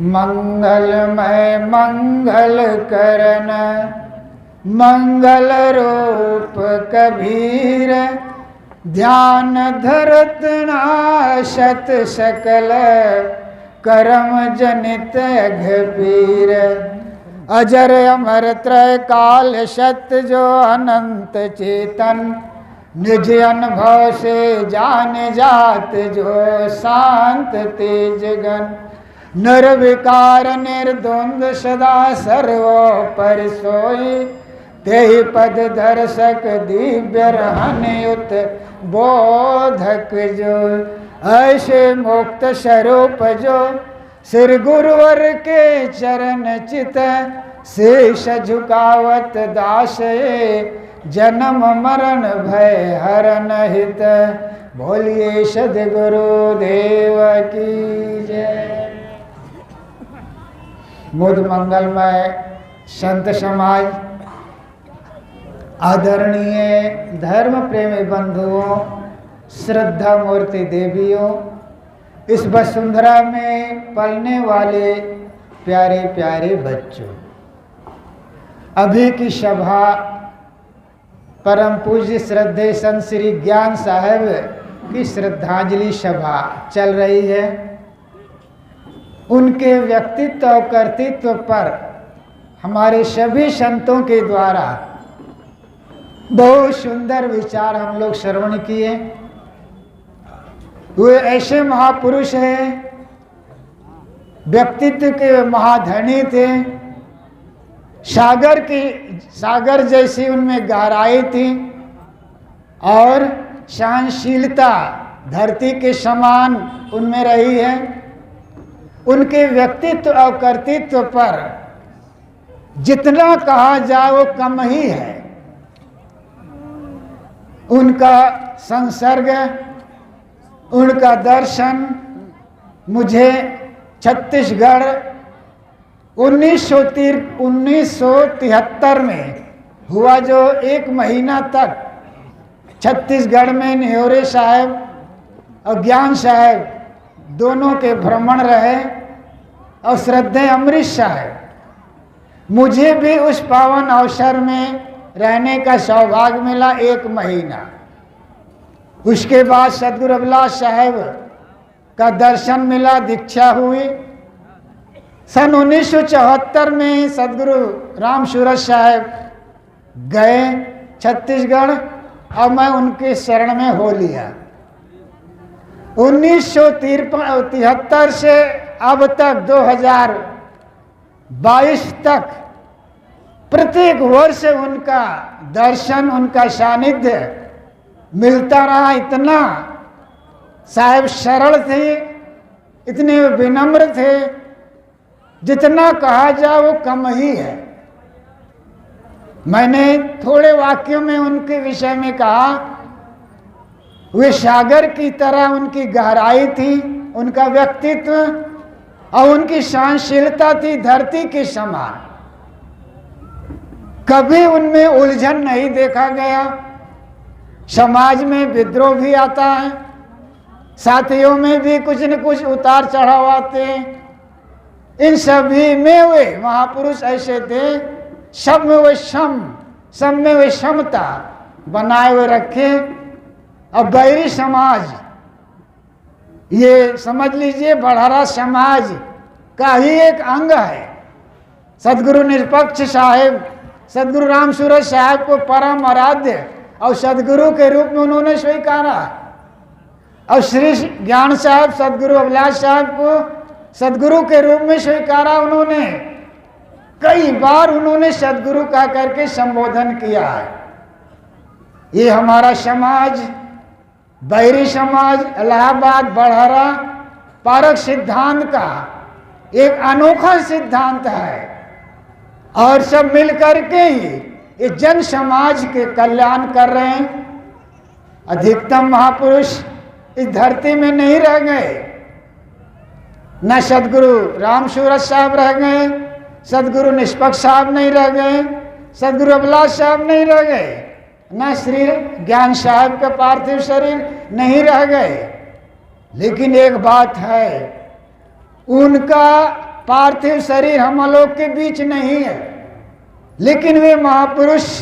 मंगलमय मंगल करन मंगल रूप कबीर, ध्यान धरत नाशत सकल करम जनित अघपीर। अजर अमर त्रय काल सत्य जो अनंत चेतन, निज अनुभव से जान जात जो शांत तेज गण। निर्विकार निर्द्वंद सदा सर्वोपर सोई, तेहि पद दर्शक दिव्य रहन युत बोधक जो। ऐसे मुक्त स्वरूप जो श्री गुरुवर के चरण चित, शेष झुकावत दास जन्म मरण भय हरन हित। बोलिए सद्गुरु देव की जय। मुद मंगलमय संत समाज, आदरणीय धर्म प्रेमी बंधुओं, श्रद्धा मूर्ति देवियों, इस वसुंधरा में पलने वाले प्यारे प्यारे बच्चों, अभी की सभा परम पूज्य श्रद्धेय संत श्री ज्ञान साहब की श्रद्धांजलि सभा चल रही है। उनके व्यक्तित्व और कर्तृत्व पर हमारे सभी संतों के द्वारा बहुत सुंदर विचार हम लोग श्रवण किए। वे ऐसे महापुरुष हैं, व्यक्तित्व के महाधनी थे। सागर जैसी उनमें गहराई थी और सहनशीलता धरती के समान उनमें रही है। उनके व्यक्तित्व और कर्तृत्व पर जितना कहा जाए वो कम ही है। उनका संसर्ग, उनका दर्शन मुझे छत्तीसगढ़ 1973 में हुआ, जो एक महीना तक छत्तीसगढ़ में नेहरे साहब और ज्ञान साहब दोनों के भ्रमण रहे और श्रद्धेय अमृत साहब। मुझे भी उस पावन अवसर में रहने का सौभाग्य मिला, एक महीना। उसके बाद सदगुरु अभिलाष साहब का दर्शन मिला, दीक्षा हुई। सन 1974 में सदगुरु राम सूरत साहब गए छत्तीसगढ़ और मैं उनके शरण में हो लिया। 1973 से अब तक 2022 तक प्रत्येक वर्ष उनका दर्शन, उनका सानिध्य मिलता रहा। इतना साहब सरल थे, इतने विनम्र थे, जितना कहा जाए वो कम ही है। मैंने थोड़े वाक्यों में उनके विषय में कहा, वे सागर की तरह उनकी गहराई थी, उनका व्यक्तित्व और उनकी सहनशीलता थी धरती के समान। कभी उनमें उलझन नहीं देखा गया। समाज में विद्रोह भी आता है, साथियों में भी कुछ न कुछ उतार चढ़ाव आते हैं। इन सभी में वे महापुरुष ऐसे थे, सब में वे समता बनाए हुए रखे। और बैरी समाज, ये समझ लीजिए बड़हरा समाज का ही एक अंग है। सदगुरु निष्पक्ष साहेब, सदगुरु राम सूरत साहब को परम आराध्य और सदगुरु के रूप में उन्होंने स्वीकारा, और श्री ज्ञान साहब सदगुरु अभिलाष साहब को सदगुरु के रूप में स्वीकारा। उन्होंने कई बार उन्होंने सदगुरु कह करके संबोधन किया है। ये हमारा समाज, बैरी समाज, इलाहाबाद बड़हरा पारक सिद्धांत का एक अनोखा सिद्धांत है, और सब मिल करके ही ये जन समाज के कल्याण कर रहे हैं। अधिकतम महापुरुष इस धरती में नहीं रह गए, न सदगुरु राम सूरत साहब रह गए, सदगुरु निष्पक्ष साहब नहीं रह गए, सदगुरु अभिलाष साहब नहीं रह गए, न श्री ज्ञान साहब का पार्थिव शरीर नहीं रह गए। लेकिन एक बात है, उनका पार्थिव शरीर हम लोग के बीच नहीं है, लेकिन वे महापुरुष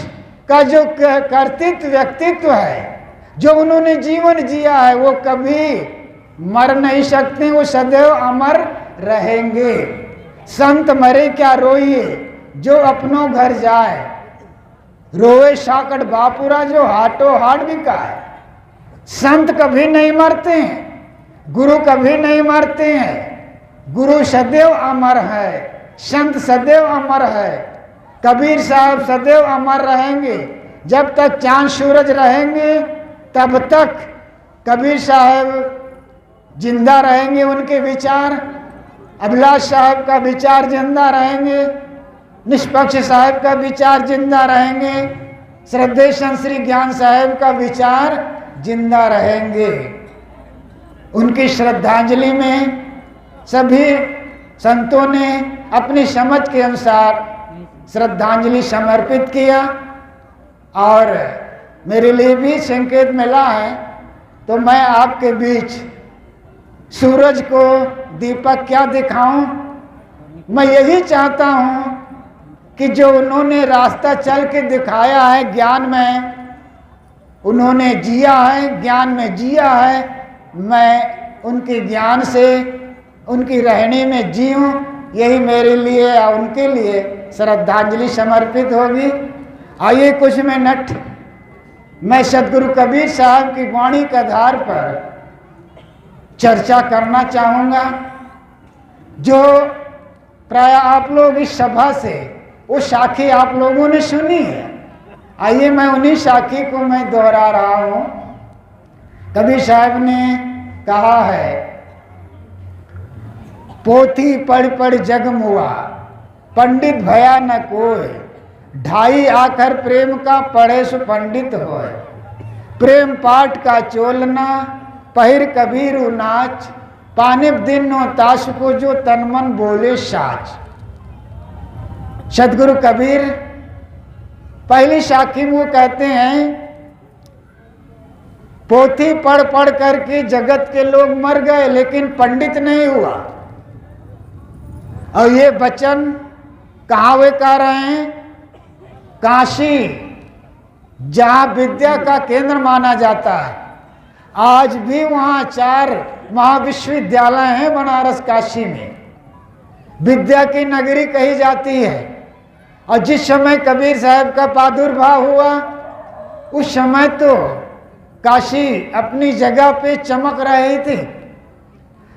का जो कर्तृत्व व्यक्तित्व है, जो उन्होंने जीवन जिया है, वो कभी मर नहीं सकते, वो सदैव अमर रहेंगे। संत मरे क्या रोइए, जो अपनों घर जाए, रोए साकट बापुरा, जो हाटो हाट बिका है। संत कभी नहीं मरते हैं, गुरु कभी नहीं मरते हैं। गुरु सदैव अमर है, संत सदैव अमर है, कबीर साहब सदैव अमर रहेंगे। जब तक चांद सूरज रहेंगे तब तक कबीर साहब जिंदा रहेंगे, उनके विचार, अभिलाष साहब का विचार जिंदा रहेंगे, निष्पक्ष साहब का विचार जिंदा रहेंगे, श्रद्धेय संत श्री ज्ञान साहब का विचार जिंदा रहेंगे। उनकी श्रद्धांजलि में सभी संतों ने अपनी समझ के अनुसार श्रद्धांजलि समर्पित किया, और मेरे लिए भी संकेत मिला है, तो मैं आपके बीच सूरज को दीपक क्या दिखाऊं। मैं यही चाहता हूं कि जो उन्होंने रास्ता चल के दिखाया है, ज्ञान में उन्होंने जिया है, ज्ञान में जिया है, मैं उनके ज्ञान से उनकी रहनी में जीऊं, यही मेरे लिए या उनके लिए श्रद्धांजलि समर्पित होगी। आइए कुछ मिनट मैं सदगुरु कबीर साहब की वाणी के आधार पर चर्चा करना चाहूँगा, जो प्राय आप लोग इस सभा से वो साखी आप लोगों ने सुनी है। आइए मैं उन्हीं साखी को मैं दोहरा रहा हूँ। कबीर साहब ने कहा है, पोथी पढ़ पढ़ जग मुआ, पंडित भया न कोय, ढाई आखर प्रेम का पढ़े सु पंडित होय। प्रेम पाठ का चोलना, पहिर कबीरु नाच, पानिब दिन नो ताश को, जो तन मन बोले साच। सदगुरु कबीर पहली साखी में वो कहते हैं, पोथी पढ़ पढ़ करके जगत के लोग मर गए, लेकिन पंडित नहीं हुआ। और ये वचन कहाँ वे कह रहे हैं? काशी, जहाँ विद्या का केंद्र माना जाता है। आज भी वहाँ 4 महाविश्वविद्यालय हैं बनारस काशी में, विद्या की नगरी कही जाती है। और जिस समय कबीर साहब का प्रादुर्भाव हुआ, उस समय तो काशी अपनी जगह पे चमक रही थी,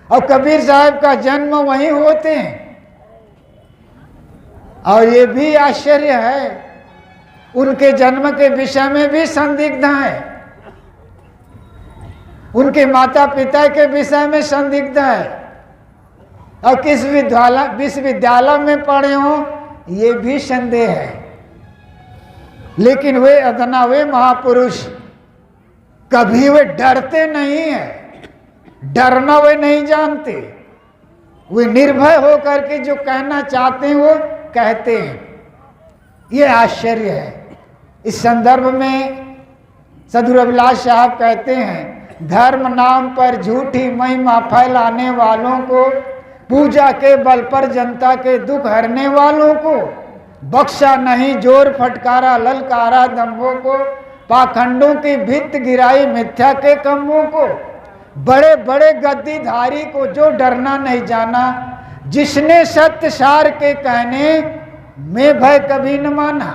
और कबीर साहब का जन्म वहीं होते हैं। और ये भी आश्चर्य है, उनके जन्म के विषय में भी संदिग्ध है, उनके माता पिता के विषय में संदिग्ध है, और किस विश्वविद्यालय में पढ़े हों ये भी संदेह है। लेकिन वे अदना, वे महापुरुष कभी वे डरते नहीं हैं, डरना वे नहीं जानते। वे निर्भय होकर के जो कहना चाहते हैं वो कहते हैं। ये आश्चर्य है। इस संदर्भ में सदगुरु अभिलाष साहब कहते हैं, धर्म नाम पर झूठी महिमा फैलाने वालों को, पूजा के बल पर जनता के दुख हरने वालों को, बख्शा नहीं जोर फटकारा ललकारा दम्भों को, पाखंडों की भित्त गिराई मिथ्या के कम्मों को, बड़े बड़े गद्दीधारी को जो डरना नहीं जाना, जिसने सत्य सार के कहने में भय कभी न माना।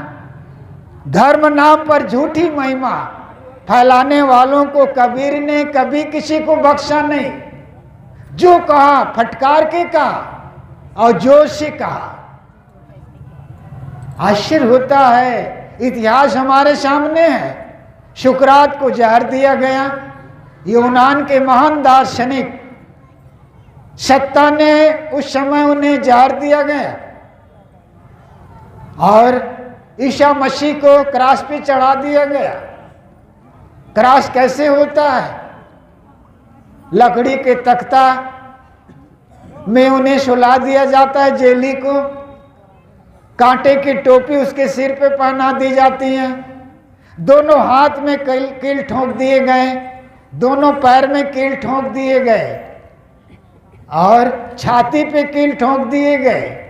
धर्म नाम पर झूठी महिमा फैलाने वालों को कबीर ने कभी किसी को बख्शा नहीं। जो कहा फटकार के कहा और जोश से कहा। आश्चर्य होता है, इतिहास हमारे सामने है। सुकरात को जहर दिया गया, यूनान के महान दार्शनिक सत्ता ने उस समय उन्हें जहर दिया गया, और ईसा मसीह को क्रॉस पे चढ़ा दिया गया। क्रॉस कैसे होता है? लकड़ी के तख्ता में उन्हें सुला दिया जाता है, जेली को कांटे की टोपी उसके सिर पे पहना दी जाती है, दोनों हाथ में कील ठोंक दिए गए, दोनों पैर में कील ठोंक दिए गए, और छाती पे कील ठोंक दिए गए।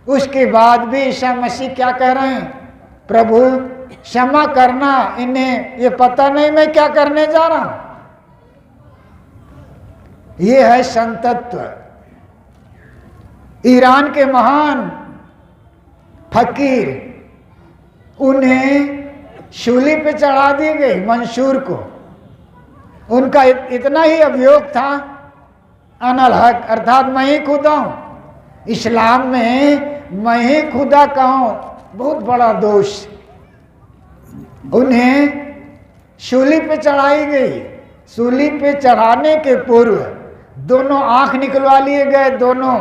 उसके बाद भी ईसा मसीह क्या कह रहे हैं, प्रभु क्षमा करना, इन्हें ये पता नहीं मैं क्या करने जा रहा हूं। ये है संतत्व। ईरान के महान फकीर, उन्हें शूली पे चढ़ा दी गई, मंसूर को। उनका इतना ही अभियोग था, अनल हक अर्थात मैं ही खुदा हूं। इस्लाम में मैं ही खुदा कहूं बहुत बड़ा दोष। उन्हें शूली पे चढ़ाई गई। शूली पे चढ़ाने के पूर्व दोनों आंख निकलवा लिए गए, दोनों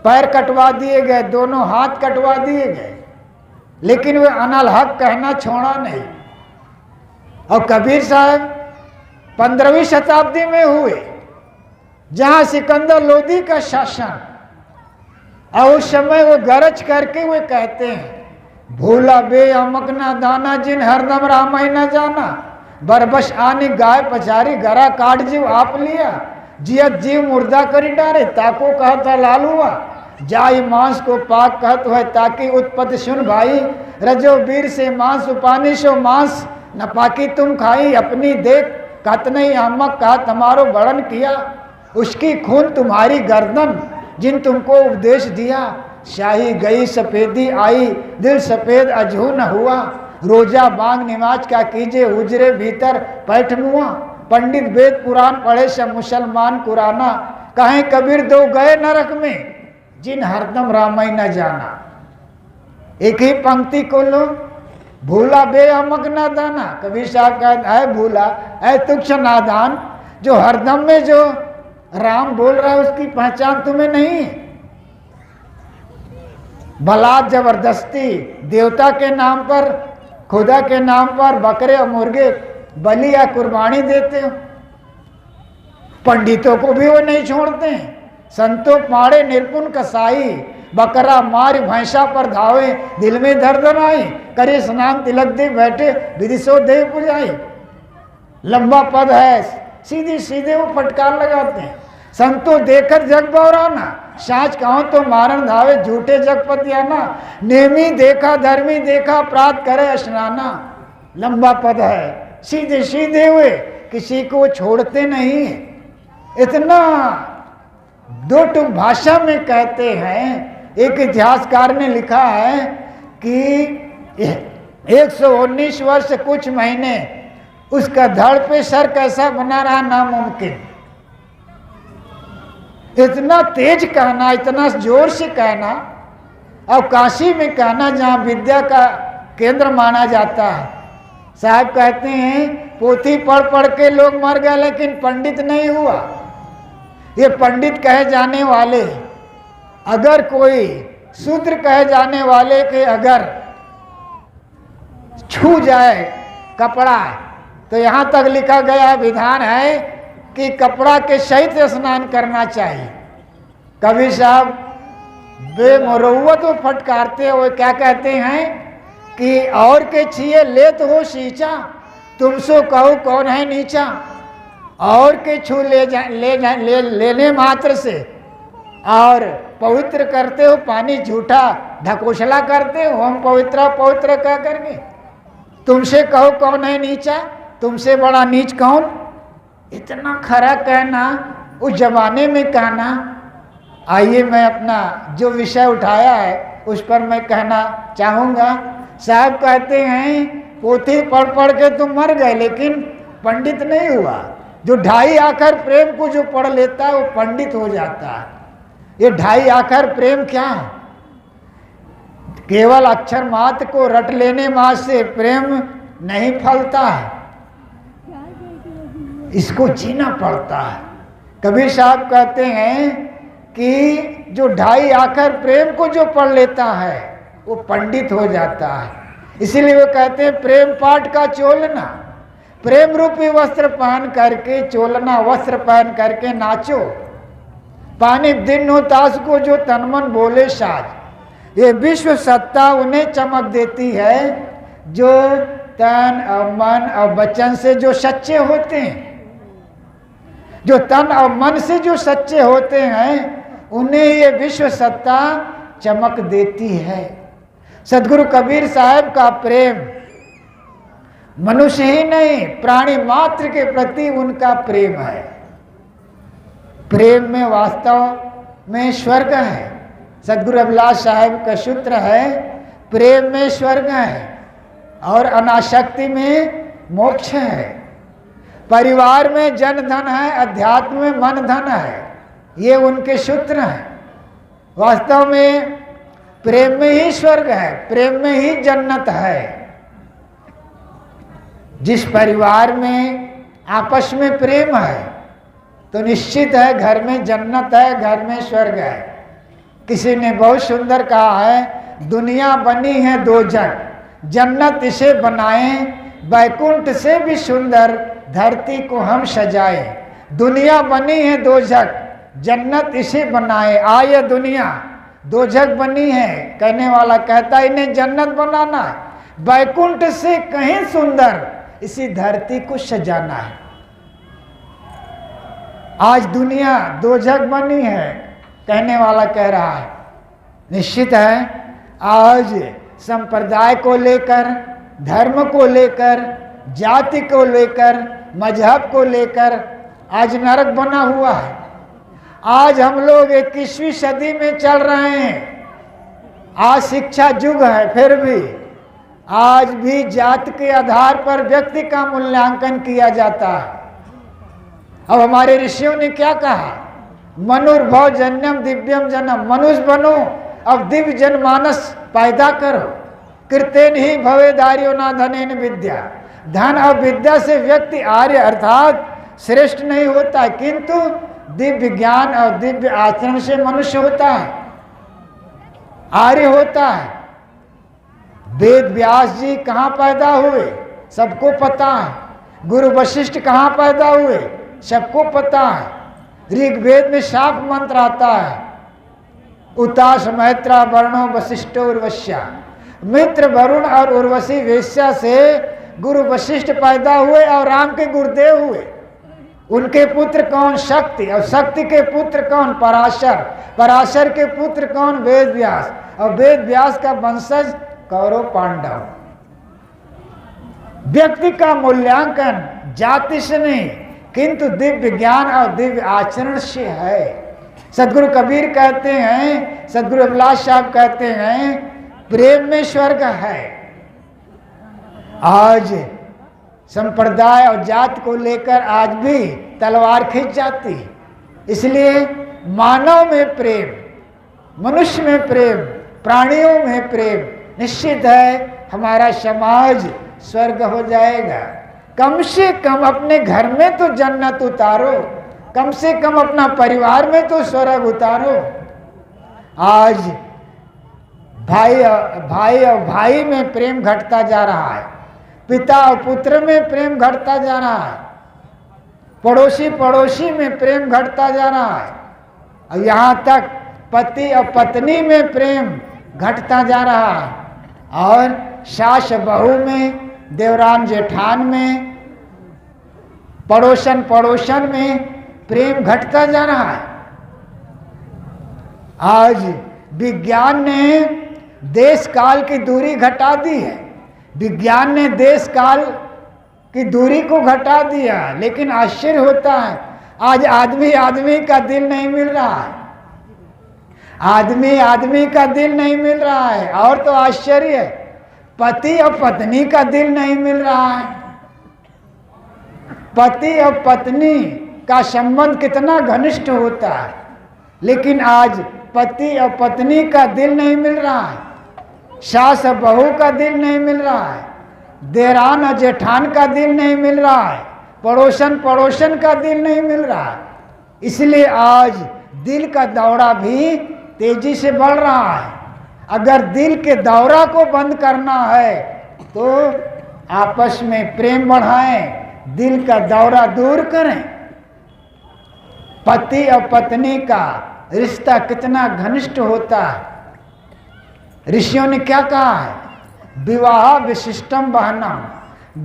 पैर कटवा दिए गए, दोनों हाथ कटवा दिए गए, लेकिन वे अनल हक कहना छोड़ा नहीं। और कबीर साहब 15वीं शताब्दी में हुए, जहां सिकंदर लोदी का शासन, और उस समय वो गरज करके वे कहते हैं, भूला बे अमक ना दाना, जिन हरदम रामाई न जाना, बरबस आनी गाय पचारी, गरा काट जीव आप लिया, जियत जीव मुर्दा करी डारे, ताको कहता लाल हुआ, जाई मांस को पाक कहत है, ताकि उत्पत्ति सुन भाई, रजो वीर से मांस उपानी सो मांस न पाकी तुम खाई, अपनी देख कत नहीं अहमक कहा तुम्हारो बड़न किया, उसकी खून तुम्हारी गर्दन जिन तुमको उपदेश दिया, शाही गई सफेदी आई, दिल सफेद अजहू न हुआ, रोजा बांग नमाज क्या कीजिए, हुजरे भीतर पैठ मुआ, पंडित वेद पुराण पढ़े सब मुसलमान कुराना, कहें कबीर दो गए नरक में, जिन हरदम रामाई न जाना। एक ही पंक्ति को लो, भूला बे अमक नादाना, कबीर साहब कहते है भूला है तुक्ष नादान, जो हरदम में जो राम बोल रहा है उसकी पहचान तुम्हें नहीं है। बलात् जबरदस्ती देवता के नाम पर, खुदा के नाम पर बकरे और मुर्गे बलि या कुर्बानी देते हो। पंडितों को भी वो नहीं छोड़ते हैं। संतो पाड़े निरपुन कसाई, बकरा मार भैंसा पर धावे, दिल में दर्द आई, करे स्नान तिलक दे बैठे, विदिशो देव पुजाई। लंबा पद है, सीधे सीधे वो फटकार लगाते हैं। संतो देखकर जग बौराना, साच कहो तो मारन धावे, झूठे जगपतियाना, नेमी देखा धर्मी देखा, अपराध करे स्नाना। लंबा पद है, सीधे सीधे हुए, किसी को छोड़ते नहीं। इतना दो टुक भाषा में कहते हैं। एक इतिहासकार ने लिखा है कि 119 वर्ष कुछ महीने उसका धड़ पे सर कैसा बना रहा नामुमकिन। इतना तेज कहना, इतना जोर से कहना, और काशी में कहना जहाँ विद्या का केंद्र माना जाता है। साहब कहते हैं पोथी पढ़ पढ़ के लोग मर गए लेकिन पंडित नहीं हुआ। ये पंडित कहे जाने वाले, अगर कोई शूद्र कहे जाने वाले के अगर छू जाए कपड़ा, तो यहाँ तक लिखा गया विधान है कि कपड़ा के सहित स्नान करना चाहिए। कबीर साहब बेमुरव्वत वो फटकारते हुए क्या कहते हैं कि और के छिए ले तो हो सींचा, तुमसो कहो कौन है नीचा। और के छू लेने मात्र से और पवित्र करते हो, पानी झूठा ढकोसला करते हो, हम पवित्र पवित्र कह करके। तुमसे कहो कौन है नीचा, तुमसे बड़ा नीच कौन। इतना खरा कहना उस जमाने में कहना। आइए मैं अपना जो विषय उठाया है उस पर मैं कहना चाहूँगा। साहब कहते हैं पोथी पढ़ पढ़ के तुम मर गए लेकिन पंडित नहीं हुआ। जो ढाई आखर प्रेम को जो पढ़ लेता है वो पंडित हो जाता है। ये ढाई आखर प्रेम क्या है? केवल अक्षर मात्र को रट लेने मात्र से प्रेम नहीं फलता है, इसको जीना पड़ता है। कबीर साहब कहते हैं कि जो ढाई आखर प्रेम को जो पढ़ लेता है वो पंडित हो जाता है। इसीलिए वो कहते हैं प्रेम पाठ का चोलना, प्रेम रूपी वस्त्र पहन करके चोलना, वस्त्र पहन करके नाचो। पानी दिन हो ताश को जो तनमन बोले साज। ये विश्व सत्ता उन्हें चमक देती है जो तन और मन और वचन से जो सच्चे होते हैं। जो तन और मन से जो सच्चे होते हैं उन्हें ये विश्व सत्ता चमक देती है। सदगुरु कबीर साहब का प्रेम मनुष्य ही नहीं, प्राणी मात्र के प्रति उनका प्रेम है। प्रेम में वास्तव में स्वर्ग है। सदगुरु अभिलाष साहब का सूत्र है, प्रेम में स्वर्ग है और अनासक्ति में मोक्ष है। परिवार में जन धन है, अध्यात्म में मन धन है, ये उनके सूत्र हैं। वास्तव में प्रेम में ही स्वर्ग है, प्रेम में ही जन्नत है। जिस परिवार में आपस में प्रेम है तो निश्चित है घर में जन्नत है, घर में स्वर्ग है। किसी ने बहुत सुंदर कहा है, दुनिया बनी है दो जग, जन्नत इसे बनाएं, बैकुंठ से भी सुंदर धरती को हम सजाए। दुनिया बनी है दो जग, जन्नत इसे बनाए। आए दुनिया दो जग बनी है, कहने वाला कहता है इन्हें जन्नत बनाना है, बैकुंठ से कहीं सुंदर इसी धरती को सजाना है। आज दुनिया दो जग बनी है, कहने वाला कह रहा है। निश्चित है आज संप्रदाय को लेकर, धर्म को लेकर, जाति को लेकर, मजहब को लेकर आज नरक बना हुआ है। आज हम लोग 21वीं सदी में चल रहे हैं। आज शिक्षा युग है, फिर भी आज भी जाति के आधार पर व्यक्ति का मूल्यांकन किया जाता है। अब हमारे ऋषियों ने क्या कहा, मनुर्भव जन्यम दिव्यम जन्म, मनुष्य बनो अब दिव्य जनमानस पैदा करो। कृतेन ही भवेदार्यो ना धनेन विद्या, धन और विद्या से व्यक्ति आर्य अर्थात श्रेष्ठ नहीं होता, किंतु दिव्य ज्ञान और दिव्य आचरण से मनुष्य होता है, आर्य होता है। वेद व्यास जी कहाँ पैदा हुए सबको पता है। गुरु वशिष्ठ कहाँ पैदा हुए सबको पता है। ऋग्वेद में शाप मंत्र आता है, उतास मैत्रा वर्णो वशिष्ठो उर्वश्या, मित्र वरुण और उर्वशी वेश्या से गुरु वशिष्ठ पैदा हुए और राम के गुरुदेव हुए। उनके पुत्र कौन, शक्ति, और शक्ति के पुत्र कौन, पराशर, पराशर के पुत्र कौन, वेद व्यास, और वेद व्यास का वंशज कौरव पांडव। व्यक्ति का मूल्यांकन जाति से नहीं किंतु दिव्य ज्ञान और दिव्य आचरण से है। सदगुरु कबीर कहते हैं, सदगुरु अभिलाष साहब कहते हैं, प्रेम में स्वर्ग है। आज संप्रदाय और जात को लेकर आज भी तलवार खींच जाती है। इसलिए मानव में प्रेम, मनुष्य में प्रेम, प्राणियों में प्रेम, निश्चित है हमारा समाज स्वर्ग हो जाएगा। कम से कम अपने घर में तो जन्नत उतारो, कम से कम अपना परिवार में तो स्वर्ग उतारो। आज भाई और भाई में प्रेम घटता जा रहा है, पिता और पुत्र में प्रेम घटता जा रहा है, पड़ोसी पड़ोसी में प्रेम घटता जा रहा है, और यहाँ तक पति और पत्नी में प्रेम घटता जा रहा है, और सास बहू में, देवरान जेठान में, पड़ोसन पड़ोसन में प्रेम घटता जा रहा है। आज विज्ञान ने देश काल की दूरी घटा दी है, विज्ञान ने देश काल की दूरी को घटा दिया, लेकिन आश्चर्य होता है आज आदमी आदमी का दिल नहीं मिल रहा है, आदमी आदमी का दिल नहीं मिल रहा है। और तो आश्चर्य है, पति और पत्नी का दिल नहीं मिल रहा है। पति और पत्नी का संबंध कितना घनिष्ठ होता है, लेकिन आज पति और पत्नी का दिल नहीं मिल रहा है, सास और बहू का दिल नहीं मिल रहा है, देरान और जेठान का दिल नहीं मिल रहा है, पड़ोसन पड़ोसन का दिल नहीं मिल रहा है। इसलिए आज दिल का दौरा भी तेजी से बढ़ रहा है। अगर दिल के दौरा को बंद करना है तो आपस में प्रेम बढ़ाएं, दिल का दौरा दूर करें। पति और पत्नी का रिश्ता कितना घनिष्ठ होता है। ऋषियों ने क्या कहा है, विवाह विशिष्टम बहनम,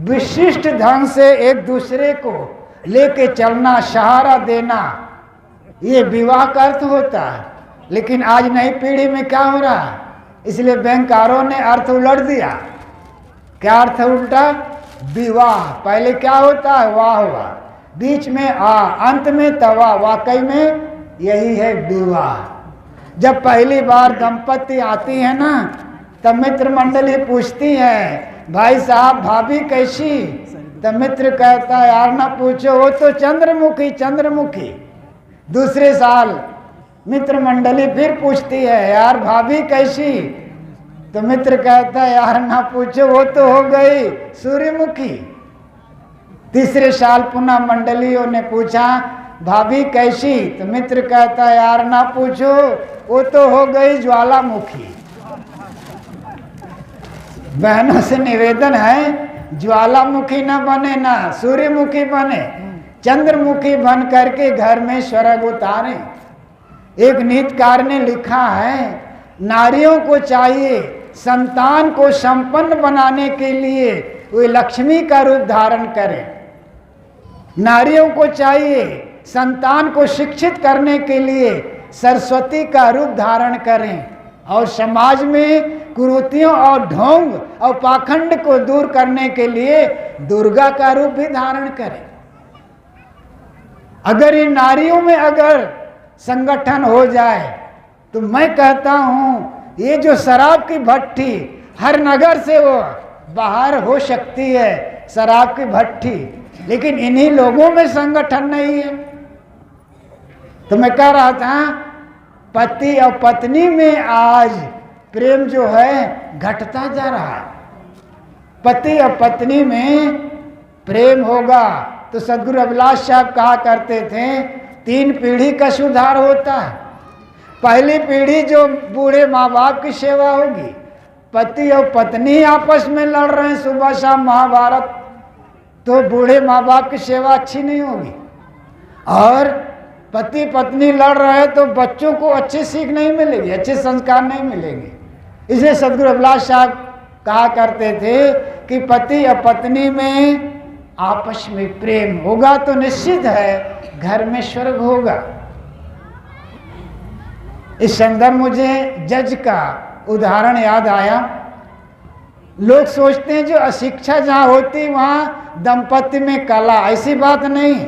विशिष्ट ढंग से एक दूसरे को लेके चलना, सहारा देना, ये विवाह का अर्थ होता है। लेकिन आज नई पीढ़ी में क्या हो रहा है, इसलिए बैंकरों ने अर्थ उलट दिया। क्या अर्थ उल्टा? विवाह। पहले क्या होता है? वाह वाह, बीच में आ, अंत में तवा। वाकई में यही है विवाह। जब पहली बार दंपति आती है ना, तब मित्र मंडली पूछती है, भाई साहब भाभी कैसी? तब मित्र कहता है, यार ना पूछो, वो तो चंद्रमुखी चंद्रमुखी। दूसरे साल मित्र मंडली फिर पूछती है, यार भाभी कैसी? तो मित्र कहता है, यार ना पूछो, वो तो हो गई सूर्यमुखी। तीसरे साल पुनः मंडलियों ने पूछा, भाभी कैसी? तो मित्र कहता है, यार ना पूछो, वो तो हो गई ज्वालामुखी। बहनों से निवेदन है, ज्वालामुखी न बने, ना सूर्यमुखी बने, चंद्रमुखी बन करके घर में स्वर्ग उतारे। एक नीतिकार ने लिखा है, नारियों को चाहिए संतान को संपन्न बनाने के लिए वे लक्ष्मी का रूप धारण करें। नारियों को चाहिए संतान को शिक्षित करने के लिए सरस्वती का रूप धारण करें, और समाज में कुरीतियों और ढोंग और पाखंड को दूर करने के लिए दुर्गा का रूप भी धारण करें। अगर इन नारियों में अगर संगठन हो जाए तो मैं कहता हूं, ये जो शराब की भट्टी, हर नगर से वो बाहर हो सकती है शराब की भट्टी, लेकिन इन्हीं लोगों में संगठन नहीं है। तो मैं कह रहा था, पति और पत्नी में आज प्रेम जो है घटता जा रहा है। पति और पत्नी में प्रेम होगा तो सदगुरु अभिलाष साहब कहा करते थे, 3 पीढ़ी का सुधार होता है। पहली पीढ़ी जो बूढ़े माँ बाप की सेवा होगी, पति और पत्नी आपस में लड़ रहे हैं सुबह शाम महाभारत, तो बूढ़े माँ बाप की सेवा अच्छी नहीं होगी। और पति पत्नी लड़ रहे हैं तो बच्चों को अच्छी सीख नहीं मिलेगी, अच्छे संस्कार नहीं मिलेंगे। इसलिए सदगुरु अभिलाष साहब कहा करते थे कि पति और पत्नी में आपस में प्रेम होगा तो निश्चित है घर में स्वर्ग होगा। इस संदर्भ मुझे जज का उदाहरण याद आया। लोग सोचते हैं जो अशिक्षा जहाँ होती वहाँ दंपति में कला, ऐसी बात नहीं।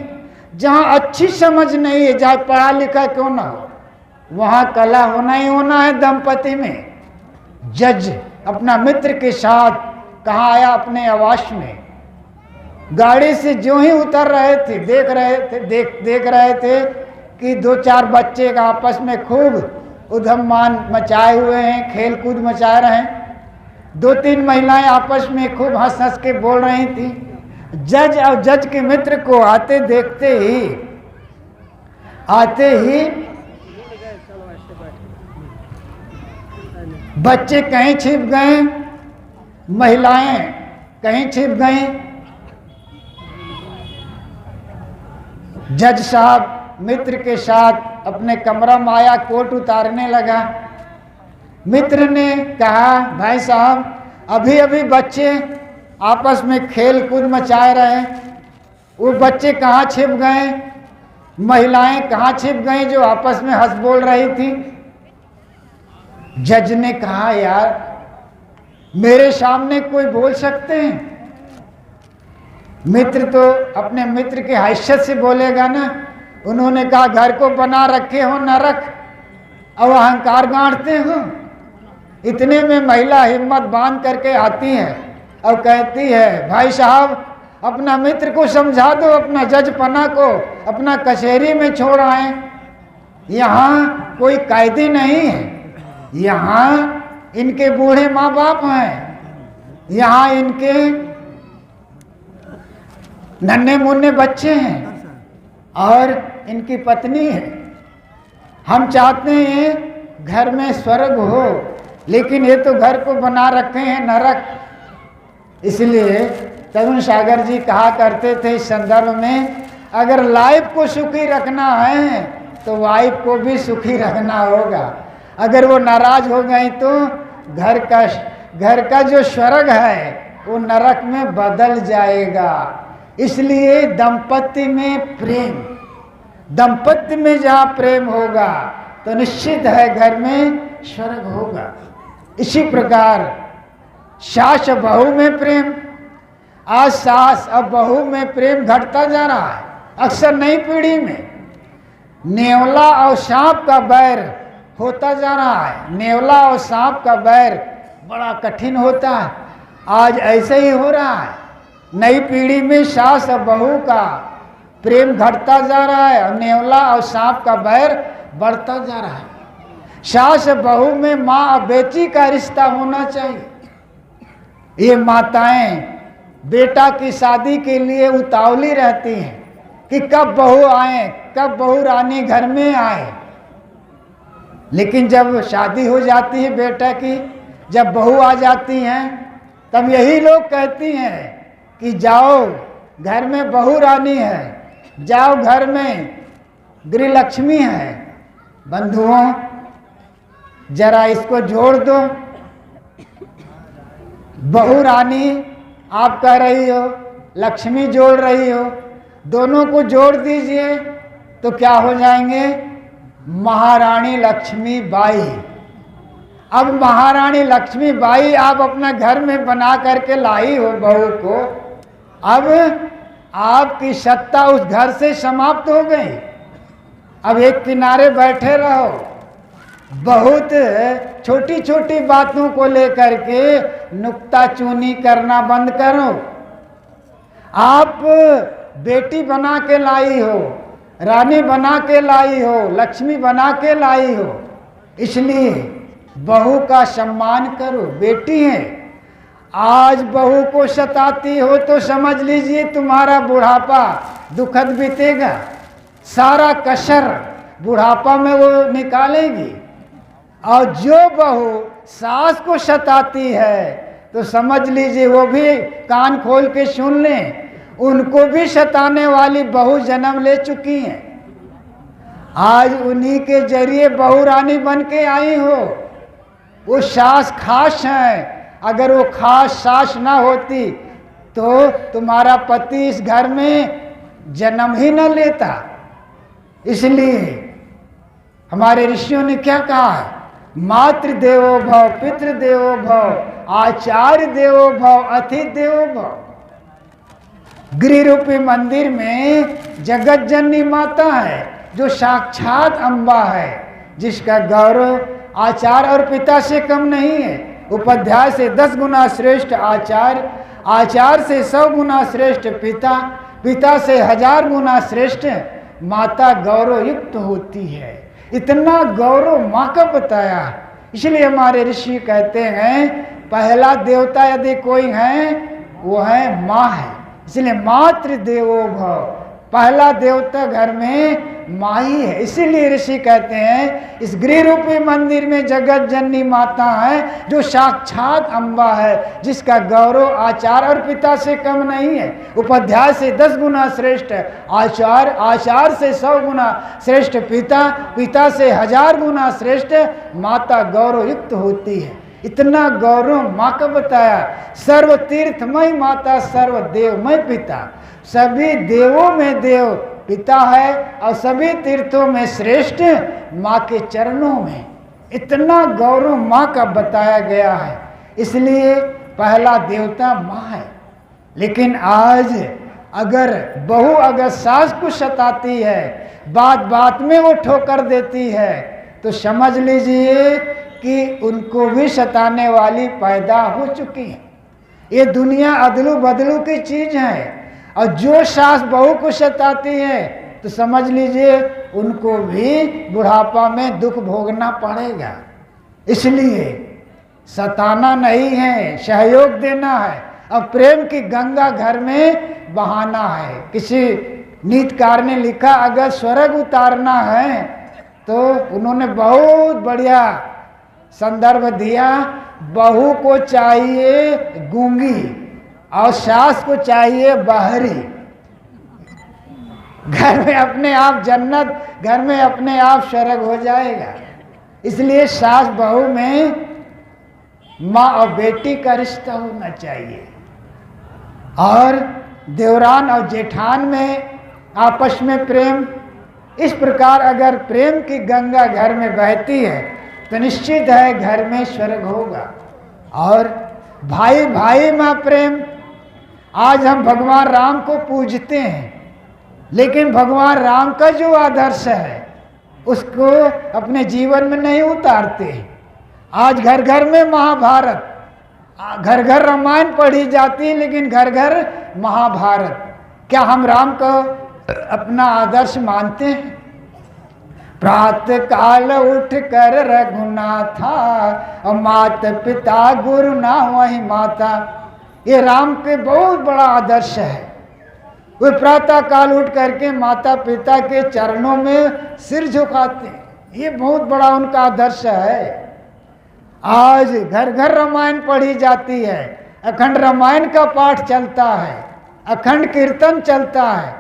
जहाँ अच्छी समझ नहीं है, चाहे पढ़ा लिखा क्यों ना हो, वहाँ कला होना ही होना है दंपति में। जज अपना मित्र के साथ कहाँ आया, अपने आवास में, गाड़ी से जो ही उतर रहे थे देख रहे थे कि 2-4 बच्चे का आपस में खूब उधममान मचाए हुए हैं, खेल कूद मचा रहे हैं। 2-3 महिलाएं आपस में खूब हंस हंस के बोल रही थी। जज और जज के मित्र को आते ही बच्चे कहीं छिप गए, महिलाएं कहीं छिप गई। जज साहब मित्र के साथ अपने कमरा में आया, कोट उतारने लगा। मित्र ने कहा, भाई साहब अभी अभी बच्चे आपस में खेल कूद मचाए रहे, वो बच्चे कहाँ छिप गए, महिलाएं कहाँ छिप गई जो आपस में हंस बोल रही थी। जज ने कहा, यार मेरे सामने कोई बोल सकते हैं? मित्र तो अपने मित्र के हैसियत से बोलेगा ना। उन्होंने कहा, घर को बना रखे हो नरक और अहंकार गांठते हो। इतने में महिला हिम्मत बांध करके आती है और कहती है, भाई साहब अपना मित्र को समझा दो, अपना जजपना को अपना कचहरी में छोड़ आए। यहाँ कोई कैदी नहीं है, यहाँ इनके बूढ़े माँ बाप हैं, यहाँ इनके नन्हे मुन्ने बच्चे हैं और इनकी पत्नी है। हम चाहते हैं घर में स्वर्ग हो, लेकिन ये तो घर को बना रखे हैं नरक। इसलिए तरुण सागर जी कहा करते थे इस संदर्भ में, अगर लाइफ को सुखी रखना है तो वाइफ को भी सुखी रखना होगा। अगर वो नाराज हो गई तो घर का जो स्वर्ग है वो नरक में बदल जाएगा। इसलिए दंपत्ति में प्रेम, दंपत्ति में जहाँ प्रेम होगा तो निश्चित है घर में स्वर्ग होगा। इसी प्रकार सास बहू में प्रेम, आज सास और बहू में प्रेम घटता जा रहा है। अक्सर नई पीढ़ी में नेवला और सांप का बैर होता जा रहा है। नेवला और सांप का बैर बड़ा कठिन होता है, आज ऐसे ही हो रहा है। नई पीढ़ी में सास और बहू का प्रेम घटता जा रहा है और नेवला और सांप का बैर बढ़ता जा रहा है। सास और बहू में माँ और बेटी का रिश्ता होना चाहिए। ये माताएं बेटा की शादी के लिए उतावली रहती हैं कि कब बहू आए, कब बहू रानी घर में आए। लेकिन जब शादी हो जाती है बेटा की, जब बहू आ जाती हैं, तब यही लोग कहती हैं कि जाओ घर में बहू रानी है, जाओ घर में गृह लक्ष्मी है। बंधुओं, जरा इसको जोड़ दो। बहू रानी आप कह रही हो, लक्ष्मी जोड़ रही हो, दोनों को जोड़ दीजिए तो क्या हो जाएंगे? महारानी लक्ष्मी बाई। अब महारानी लक्ष्मी बाई आप अपना घर में बना करके लाई हो बहू को, अब आपकी सत्ता उस घर से समाप्त हो गई। अब एक किनारे बैठे रहो, बहुत छोटी छोटी बातों को लेकर के नुक्ताचीनी करना बंद करो। आप बेटी बना के लाई हो, रानी बना के लाई हो, लक्ष्मी बना के लाई हो, इसलिए बहू का सम्मान करो। बेटी है, आज बहू को सताती हो तो समझ लीजिए तुम्हारा बुढ़ापा दुखद बीतेगा। सारा कसर बुढ़ापा में वो निकालेगी। और जो बहू सास को सताती है तो समझ लीजिए वो भी कान खोल के सुन लें, उनको भी सताने वाली बहू जन्म ले चुकी हैं। आज उन्हीं के जरिए बहू रानी बन के आई हो। वो सास खास है, अगर वो खास सास ना होती तो तुम्हारा पति इस घर में जन्म ही न लेता। इसलिए हमारे ऋषियों ने क्या कहा है? मातृ देवो भव, पितृ देवो भव, आचार्य देवो भव, अतिथि देवो भव। गृह रूपी मंदिर में जगत जननी माता है जो साक्षात अम्बा है, जिसका गौरव आचार्य और पिता से कम नहीं है। उपाध्याय से 10 गुना श्रेष्ठ आचार्य, आचार्य से 100 गुना श्रेष्ठ पिता, पिता से 1000 गुना श्रेष्ठ माता गौरव युक्त होती है। इतना गौरव माँ का बताया। इसलिए हमारे ऋषि कहते हैं पहला देवता यदि कोई है वो है माँ है। इसलिए मातृ देवो भव, पहला देवता घर में माँ ही है। इसीलिए ऋषि कहते हैं इस गृह रूपी मंदिर में जगत जननी माता है जो साक्षात अम्बा है, जिसका गौरव आचार्य और पिता से कम नहीं है। उपाध्याय से 10 गुना श्रेष्ठ आचार्य, आचार्य से 100 गुना श्रेष्ठ पिता, पिता से 1000 गुना श्रेष्ठ माता गौरव युक्त होती है। इतना गौरव माँ का बताया। सर्व तीर्थमय माता, सर्व देवमय पिता। सभी देवों में देव पिता है और सभी तीर्थों में श्रेष्ठ माँ के चरणों में। इतना गौरव माँ का बताया गया है। इसलिए पहला देवता माँ है। लेकिन आज अगर बहू अगर सास को सताती है, बात बात में वो ठोकर देती है, तो समझ लीजिए कि उनको भी सताने वाली पैदा हो चुकी है। ये दुनिया अदलू बदलू की चीज है। और जो सास बहू को सताती है तो समझ लीजिए उनको भी बुढ़ापा में दुख भोगना पड़ेगा। इसलिए सताना नहीं है, सहयोग देना है। अब प्रेम की गंगा घर में बहाना है। किसी नीतकार ने लिखा अगर स्वर्ग उतारना है तो उन्होंने बहुत बढ़िया संदर्भ दिया। बहू को चाहिए गूंगी और सास को चाहिए बाहरी। घर में अपने आप जन्नत, घर में अपने आप स्वर्ग हो जाएगा। इसलिए सास बहू में माँ और बेटी का रिश्ता होना चाहिए। और देवरान और जेठान में आपस में प्रेम, इस प्रकार अगर प्रेम की गंगा घर में बहती है तो निश्चित है घर में स्वर्ग होगा। और भाई भाई में प्रेम, आज हम भगवान राम को पूजते हैं, लेकिन भगवान राम का जो आदर्श है उसको अपने जीवन में नहीं उतारते। आज घर घर में महाभारत, घर घर रामायण पढ़ी जाती है, लेकिन घर घर महाभारत। क्या हम राम को अपना आदर्श मानते हैं? प्रातः काल उठ कर रघुनाथा, और मात पिता गुरु ना वही माता। ये राम के बहुत बड़ा आदर्श है। वे प्रातः काल उठ करके माता पिता के चरणों में सिर झुकाते हैं, ये बहुत बड़ा उनका आदर्श है। आज घर घर रामायण पढ़ी जाती है, अखंड रामायण का पाठ चलता है, अखंड कीर्तन चलता है,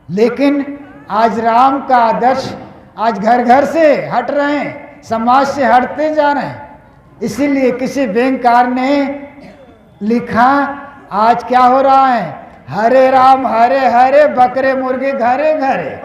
लेकिन आज राम का आदर्श आज घर घर से हट रहे हैं, समाज से हटते जा रहे हैं। इसीलिए किसी बैंककार ने लिखा, आज क्या हो रहा है, हरे राम हरे हरे बकरे मुर्गे घरे घरे,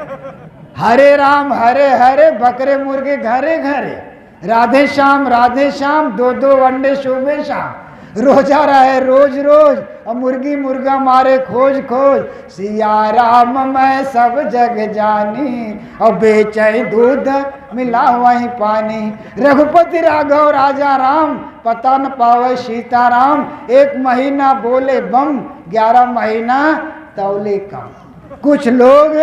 हरे राम हरे हरे बकरे मुर्गे घरे घरे, राधे श्याम दो दो वनडे सुबह शाम, रोजा रहे रोज रोज और मुर्गी मुर्गा मारे खोज खोज, सिया राम मैं सब जग जानी, और बेचे दूध मिला वही पानी, रघुपति राघव राजा राम, पता न पावे सीताराम, 1 महीना बोले बम 11 महीना तौले कम। कुछ लोग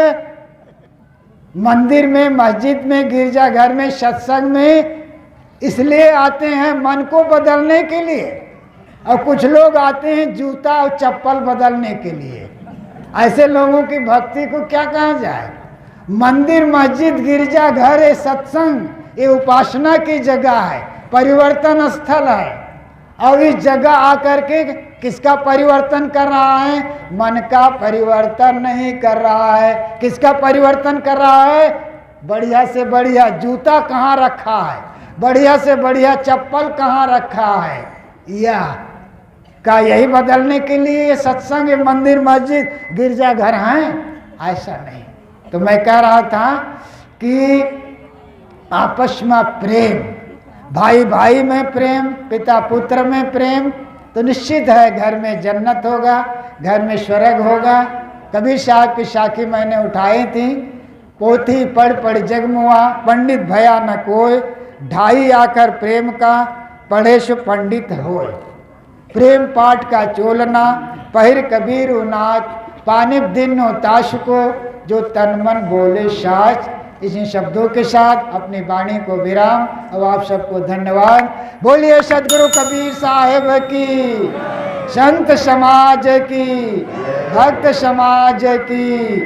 मंदिर में, मस्जिद में, गिरजाघर में, सत्संग में इसलिए आते हैं मन को बदलने के लिए, और कुछ लोग आते हैं जूता और चप्पल बदलने के लिए। ऐसे लोगों की भक्ति को क्या कहा जाए? मंदिर, मस्जिद, गिरजाघर, ये सत्संग, ये उपासना की जगह है, परिवर्तन स्थल है। और इस जगह आकर के किसका परिवर्तन कर रहा है? मन का परिवर्तन नहीं कर रहा है। किसका परिवर्तन कर रहा है? बढ़िया से बढ़िया जूता कहाँ रखा है, बढ़िया से बढ़िया चप्पल कहाँ रखा है, या का यही बदलने के लिए सत्संग, मंदिर, मस्जिद, गिरजाघर हैं? ऐसा नहीं। तो मैं कह रहा था कि आपस में प्रेम, भाई भाई में प्रेम, पिता पुत्र में प्रेम, तो निश्चित है घर में जन्नत होगा, घर में स्वर्ग होगा। कबीर साहब की साखी मैंने उठाई थी, पोथी पढ़ पढ़ जगमुआ, पंडित भया न कोई, ढाई आकर प्रेम का, पढ़े सो पंडित होय। प्रेम पाठ का चोलना, पहिर कबीर नाच, पानिब दिन हो ताश को, जो तन मन बोले साच। इन्हीं शब्दों के साथ अपनी वाणी को विराम। अब आप सबको धन्यवाद। बोलिए सदगुरु कबीर साहेब की, संत समाज की, भक्त समाज की।